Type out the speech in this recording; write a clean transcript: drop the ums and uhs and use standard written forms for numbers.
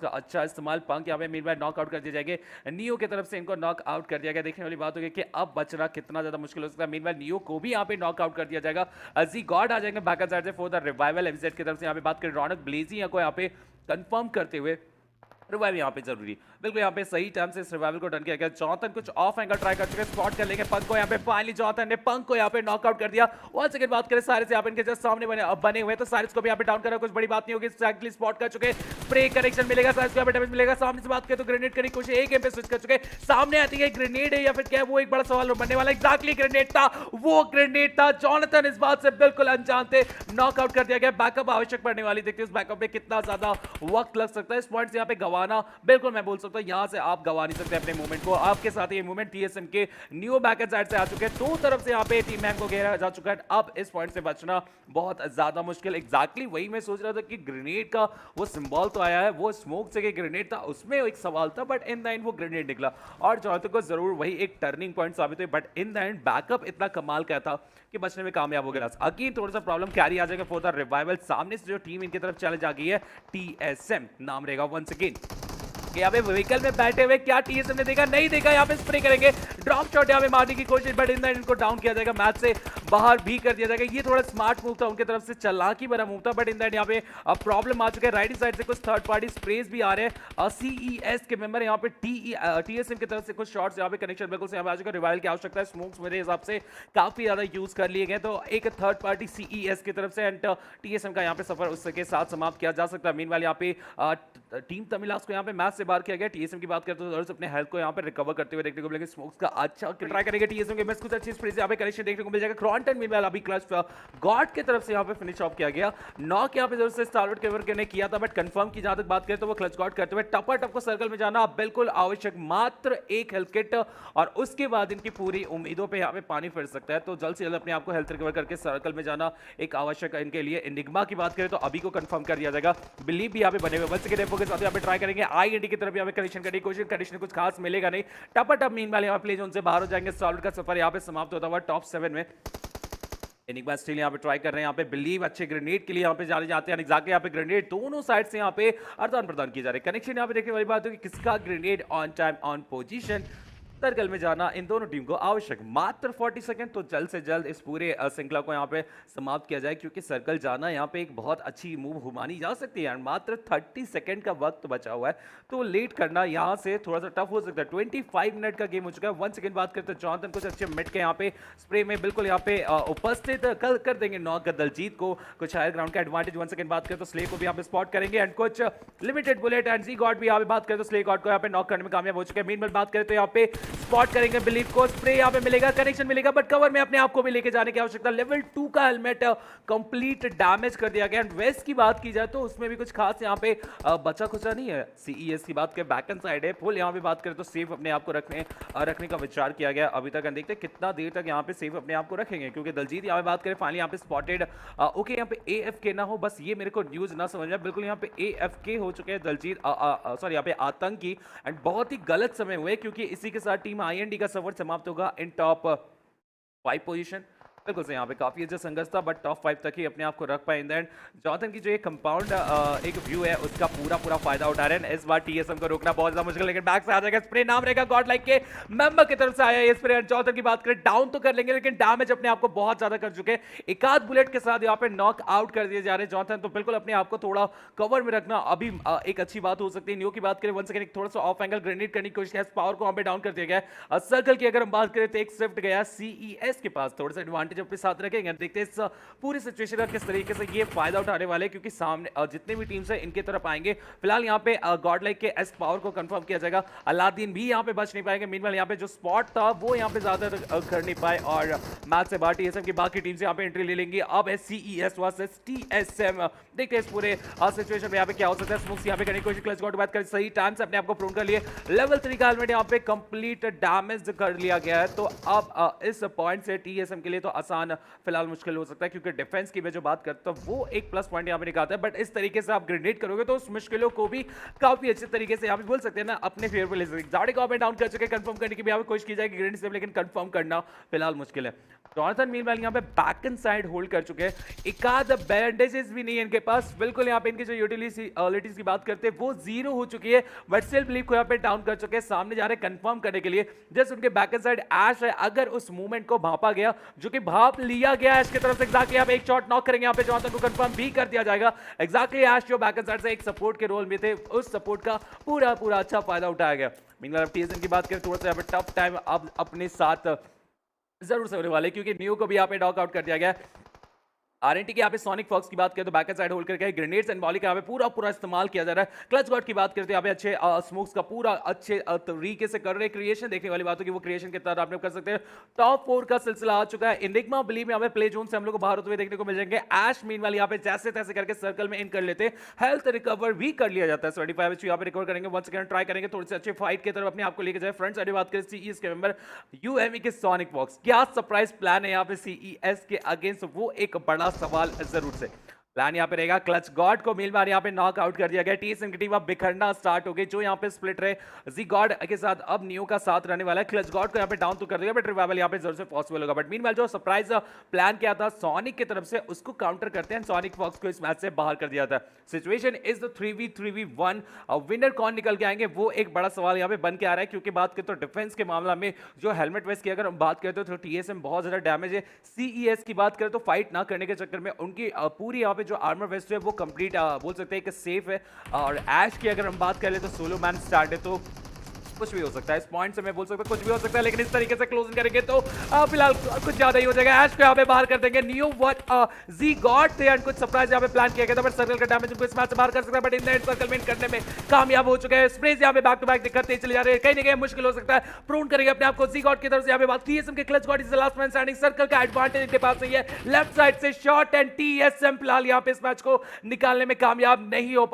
का अच्छा इस्तेमाल। पंक यहाँ पे मीनवाइल नॉक आउट कर दिए जाएंगे, नियो की तरफ से इनको नॉक आउट कर दिया गया। देखने वाली बात होगी कि अब बचना कितना ज्यादा मुश्किल हो सकता है। मीनवाइल नियो को भी यहाँ पे नॉक आउट कर दिया जाएगा। जी गॉड आ जाएंगे बैक साइड से फॉर द रिवाइवल। एमजेड की तरफ से यहाँ पे बात करें, रौनक ब्लेजी को यहाँ पे कंफर्म करते हुए रिवाइव यहाँ पे जरूरी, बिल्कुल यहाँ पे सही टाइम से इस रिवाइवल को डन किया गया। जॉनथन कुछ ऑफ एंगल ट्राई कर चुके, स्पॉट कर लेंगे पंक को। यहाँ पे फाइनली जॉनथन ने पंक को यहाँ पे नॉकआउट कर दिया। वन सेकंड बात करें साइरस यहाँ पे इनके जस्ट सामने बने हुए, तो साइरस को भी यहाँ पे डाउन करा, कुछ बड़ी बात नहीं होगी। एक्चुअली स्पॉट कर चुके, स्प्रे कनेक्शन मिलेगा, साइरस को यहाँ पे डैमेज मिलेगा। सामने से बात करें तो ग्रेनेड करने की कोशिश, एक एम पे स्विच कर चुके, सामने आती है ग्रेनेड है या फिर क्या, वो एक बड़ा सवाल बनने वाला। एग्जैक्टली ग्रेनेड था, वो ग्रेनेड था। जॉनथन इस बात से बिल्कुल अनजान थे, नॉकआउट कर दिया गया। बैकअप आवश्यक पड़ने वाली, देखते हैं उस बैकअप में कितना ज्यादा वक्त लग सकता है। इस पॉइंट से यहाँ पे गवाना बिल्कुल मैं बोल सकता हूं यहां से आप गवा नहीं सकते अपने मूवमेंट को। आपके साथ ये मूवमेंट टीएसएम के न्यू बैक साइड से आ चुके हैं, दो तरफ से यहां पे टीम मैम को घेरा जा चुका है। अब इस पॉइंट से बचना बहुत ज्यादा मुश्किल। एग्जैक्टली वही मैं सोच रहा था कि ग्रेनेड का वो सिंबल तो आया है, वो स्मोक से ग्रेनेड था, उसमें एक सवाल था, बट इन द एंड वो ग्रेनेड निकला और जॉनथन को जरूर वही एक टर्निंग पॉइंट साबित हुई। But in the end backup इतना कमाल का था कि बचने में कामयाब हो गया। अगेन थोड़ा सा प्रॉब्लम कैरी आ जाएगा फॉर द रिवाइवल। सामने से जो टीम इनकी तरफ चैलेंज आ गई है, टीएसएम नाम रहेगा वंस अगेन। यहाँ पे व्हीकल में बैठे हुए, क्या टीएसएम ने देखा, नहीं देखा, यहाँ पे स्प्रे करेंगे, ड्रॉप शॉट यहाँ पे मारने की कोशिश, बट इन इनको डाउन किया जाएगा, मैच से बाहर भी कर दिया जाएगा। ये थोड़ा स्मार्ट मूव था उनकी तरफ से, चालाकी भरा मूव था, बट इन यहाँ पे प्रॉब्लम आ चुका है। राइट साइड से कुछ थर्ड पार्टी स्प्रेज भी आ रहे हैं। सीईएस के मेंबर यहाँ पे टीएसएम की तरफ से कुछ शॉट्स यहाँ पे कनेक्शन बिल्कुल से यहाँ पे आ चुका है। रिवाइवल की आवश्यकता है, स्मोक्स मेरे हिसाब से काफी ज्यादा यूज कर लिए गए, तो एक थर्ड पार्टी सीईएस की तरफ से एंड टीएसएम का यहाँ पे सफर उसके साथ समाप्त किया जा सकता है। मीनवाइल यहाँ पे टीम तमिलास को यहाँ पे मैच से बाहर किया गया। टीएसएम की बात करते तो अपने हेल्थ को यहाँ पे रिकवर करते हुए देखने को मिलेगा। स्मोक्स का अच्छा ट्राई करेंगे टीएसएम के मैच, कुछ अच्छी स्प्रे से यहाँ पे कनेक्शन देखने को मिल जाएगा। क्रॉन्टन मीनवाइल अभी क्लच गॉड की तरफ से यहाँ पे फिनिश ऑफ किया गया। नॉक यहाँ पे जरूर से स्टारवर्ड कवर ने किया था, बट कंफर्म की जहां तक बात करें तो वो क्लच गॉड करते हुए टपर टप को सर्कल में जाना बिल्कुल आवश्यक, मात्र एक हेल्थ किट और उसके बाद इनकी पूरी उम्मीदों पे यहाँ पे पानी फिर सकता है। तो जल्द से जल्द अपने आप को हेल्थ रिकवर करके सर्कल में जाना एक आवश्यक है इनके लिए। एनिग्मा की बात करें तो अभी को कंफर्म कर दिया जाएगा, बिलीव भी यहाँ पे बने हुए वंस अगेन के साथ यहाँ पे ट्राई करेंगे। आईएनडी की तरफ यहाँ पे कनेक्शन करने की कोशिश, कनेक्शन कुछ खास मिलेगा नहीं। टपर टप मीनवाइल यहाँ प्ले जोन से बाहर हो जाएंगे। सॉलिड का सफर यहाँ पे समाप्त होता हुआ टॉप 7 में। एनिग्मा स्टिल यहाँ पे ट्राई कर रहे हैं, यहाँ पे बिलीव अच्छे ग्रेनेड के लिए यहाँ पे जाने जाते हैं। एग्जैक्टली यहाँ पे ग्रेनेड दोनों साइड से यहाँ पे आदान प्रदान किए जा रहे हैं। कनेक्शन यहाँ पे देखने वाली बात है कि किसका grenade on time on position circle में जाना इन दोनों टीम को आवश्यक, मात्र 40 सेकंड। तो जल्द से जल्द इस पूरे श्रृंखला को यहाँ पे समाप्त किया जाए, क्योंकि सर्कल जाना यहाँ पे एक बहुत अच्छी मूव मानी जा सकती है। मात्र 30 सेकंड का वक्त बचा हुआ है, तो लेट करना यहाँ से थोड़ा सा टफ हो सकता है। 25 मिनट का गेम हो चुका है। वन सेकंड बात करते हैं, जॉनथन कुछ अच्छे मिड के यहाँ पे स्प्रे में बिल्कुल यहाँ पे उपस्थित कर देंगे नॉक दलजीत को। कुछ हायर ग्राउंड का एडवांटेज। वन सेकंड बात करें तो स्ले को भी यहाँ पे स्पॉट करेंगे एंड कुछ लिमिटेड बुलेट एंड जी गॉड भी यहाँ पे बात करें तो स्ले गॉड को यहाँ पे नॉक करने में कामयाब हो चुके हैं। मीनवाइल बात करें तो यहाँ पे स्पॉट करेंगे बिलीव को, स्प्रे यहाँ पे मिलेगा, कनेक्शन मिलेगा, बट कवर में अपने आप को भी लेके जाने की आवश्यकता। लेवल 2 का हेलमेट कंप्लीट डैमेज कर दिया गया। एंड वेस्ट की बात की जाए तो उसमें भी कुछ खास यहाँ पे बचा खुचा नहीं है। सीईएस की बात करें बैक एंड साइड है फुल, यहाँ पे बात करें तो सेफ अपने आप को रखने का विचार किया गया अभी तक। देखते हैं कितना देर तक यहाँ पे सेफ अपने आप को रखेंगे, क्योंकि दलजीत यहाँ पे बात करें फाइनली यहाँ पे स्पॉटेड। ओके यहाँ पे एएफके ना हो, बस ये मेरे को न्यूज ना समझ में, बिल्कुल यहाँ पे एएफके हो चुके हैं दलजीत, सॉरी यहाँ पे आतंकी। एंड बहुत ही गलत समय हुए, क्योंकि इसी के साथ टीम आईएनडी का सफर समाप्त होगा इन टॉप 5 पोजीशन। बिल्कुल से यहाँ पे काफी अच्छा संघर्ष था, बट टॉप 5 तक ही अपने आप को रख पाए। इन द एंड जॉनथन की जो एक कंपाउंड एक व्यू है उसका पूरा फायदा उठा रहे हैं। इस बार टीएसएम को रोकना बहुत ज्यादा मुश्किल, लेकिन बैक से आ जाएगा स्प्रे, नाम रहेगा गॉड लाइक के मेंबर की तरफ से आया ये स्प्रे। जॉनथन की बात करें डाउन तो कर लेंगे, लेकिन डैमेज अपने आप को बहुत ज्यादा कर चुके हैं। एक आध बुलेट के साथ यहाँ पे नॉक आउट कर दिए जा रहे हैं जॉनथन, तो बिल्कुल अपने आप को थोड़ा कवर में रखना अभी एक अच्छी बात हो सकती है। न्यू की बात करें वन सेकंड थोड़ा सा ऑफ एंगल ग्रेनेड करने की कोशिश है, पावर को वहां पे डाउन कर दिया गया। सर्कल की अगर हम बात करें तो एक स्विफ्ट गया सीईएस के पास, थोड़ा सा एडवांटेज अपने साथ रखेंगे। देखते हैं इस पूरी सिचुएशन का किस तरीके से ये फायदा उठाने वाले, क्योंकि सामने जितने भी टीम्स है इनके तरफ आएंगे। फिलहाल यहाँ पे गॉड लाइक के एस पावर को कंफर्म किया जाएगा। अलादीन भी यहाँ पे बच नहीं पाएंगे। मीनवाइल यहाँ पे जो स्पॉट था वो यहाँ पे ज्यादा कर नहीं पाए और मैच से बाहर टीएसएम की बाकी टीम से यहाँ पे एंट्री ले लेंगी। अब सीईएस वर्सेस टीएसएम, देखते हैं इस पूरे सिचुएशन में यहाँ पे क्या हो सकता है। स्मोक्स यहाँ पे करने की कोशिश, क्लच गॉड बात कर सही टाइम से अपने आप को प्रूव कर लिए। लेवल 3 का हेलमेट यहाँ पे कंप्लीट डैमेज कर लिया गया है, तो अब इस पॉइंट से टीएसएम के लिए तो आसान फिलहाल मुश्किल हो सकता है, क्योंकि डिफेंस की मैं जो बात करता हूँ वो एक प्लस पॉइंट यहाँ पे निकालता है। बट इस तरीके से आप ग्रेनेड करोगे तो उस मुश्किलों को भी काफी अच्छे तरीके से यहाँ पे बोल सकते हैं ना अपने फेवर पे ले सकते हैं। जाड़े को डाउन कर चुके, कंफर्म करने की भी यहाँ पे कोशिश की जाएगी ग्रेनेड से, लेकिन कंफर्म करना फिलहाल मुश्किल है। जॉनथन मीनवाइल यहाँ पे बैक एंड साइड होल्ड कर चुके हैं, एकाध बैंडेजेस भी नहीं है इनके पास, बिल्कुल यहाँ पे इनकी जो यूटिलिटीज की बात करते हैं वो जीरो हो चुकी है, बट स्टिल बिलीव को यहाँ पे डाउन कर चुके हैं। सामने जा रहे हैं कंफर्म करने के लिए, जस्ट उनके बैक एंड साइड ऐश है, अगर उस मूवमेंट को भापा गया जो कि भाप लिया गया ऐश की तरफ से, एग्जैक्टली यहाँ पे एक शॉट नॉक करेंगे, यहाँ पे जॉनथन को कंफर्म भी कर दिया जाएगा। एग्जैक्टली ऐश जो बैक एंड साइड से एक सपोर्ट के रोल में थे, उस सपोर्ट का पूरा अच्छा फायदा उठाया गया। मीनवाइल अब टीएसएन की बात करें, थोड़ा सा यहाँ पे टफ टाइम अब अपने साथ जरूर से होने वाले, क्योंकि न्यू को भी यहाँ पे नॉक आउट कर दिया गया। आरएनटी की यहाँ पे सोनिक फॉक्स की बात करें तो बैक साइड होल्ड करके ग्रेनेड्स एंड बॉली का यहाँ पे पूरा इस्तेमाल किया जा रहा है। क्लच गॉड की बात करते हैं यहाँ पे अच्छे स्मोक्स का पूरा अच्छे तरीके से कर रहे हैं क्रिएशन। देखने वाली बात होगी वो क्रिएशन कितना आपने कर सकते हैं। टॉप 4 का सिलसिला आ चुका है। इनिग्मा बिलीव में यहाँ पे प्ले जोन से हम लोग को बाहर होते हुए देखने को मिल जाएंगे। ऐश मीनवाइल यहाँ पे जैसे तैसे करके सर्कल में इन कर लेते हैं, हेल्थ रिकवर भी कर लिया जाता है। 75 एचपी यहाँ पे रिकवर करेंगे, वंस अगेन ट्राई करेंगे थोड़ी सी अच्छी फाइट की तरफ अपने आपको लेके जाए। फ्रंट साइड बात करें सीईएस के मेंबर यूएमई के सोनिक फॉक्स, क्या सरप्राइज प्लान है यहाँ पे सीईएस के अगेंस्ट, वो एक बड़ा सवाल जरूर से। प्लान यहाँ पे रहेगा, क्लच गॉड को मीनवाइल यहाँ पे नॉक आउट कर दिया गया। टीएसएन की टीम अब बिखरना स्टार्ट हो गई, जो यहाँ पे स्प्लिट रहे जी गॉड के साथ अब नियो का साथ रहने वाला है। क्लच गॉड को यहाँ पे डाउन तो कर देगा, बट रिवाइवल यहाँ पे जरूर से पॉसिबल होगा। बट मीनवाइल जो सरप्राइज प्लान किया था सोनिक की तरफ से, उसको काउंटर करते हैं, सोनिक फॉक्स को इस मैच से बाहर कर दिया था। Situation is the 3v1, winner कौन निकल के आएंगे वो एक बड़ा सवाल यहाँ पे बन के आ रहा है, क्योंकि बात करें तो डिफेंस के मामला में जो हेलमेट वेस्ट की अगर हम बात करते हो तो टीएसएम बहुत ज्यादा डैमेज है। सीईएस की बात करें तो फाइट ना करने के चक्कर में उनकी पूरी यहाँ पे जो आर्मर वेस्ट है वो कंप्लीट बोल सकते हैं कि सेफ है। और ऐश की अगर हम बात करें तो सोलो मैन स्टार्ट है, तो कुछ भी हो सकता है। इस पॉइंट से मैं बोल सकता हूं कुछ भी हो सकता है, लेकिन इस तरीके से क्लोजिंग करेंगे तो फिलहाल कुछ ज्यादा ही हो जाएगा। ऐश को यहाँ पे बाहर कर देंगे। नियो व्हाट जी गॉड थे एंड कुछ सरप्राइज यहाँ पे प्लान किया गया था, बट सर्कल का डैमेज उनको इस मैच से बाहर कर सकता है, but in the end circle में करने में कामयाब हो चुके हैं। स्प्रेज यहाँ पे बैक टू बैक दिक्कतें चले जा रहे हैं, कहीं ना कहीं मुश्किल हो सकता है। प्रोन करेंगे अपने आप को जी गॉड की तरफ से। यहाँ पे बात टीएसएम के clutch God is the last man standing, circle का एडवांटेज इनके पास नहीं है। लेफ्ट साइड से शॉट एंड टीएसएम फिलहाल यहाँ पे इस मैच को निकालने में कामयाब नहीं हो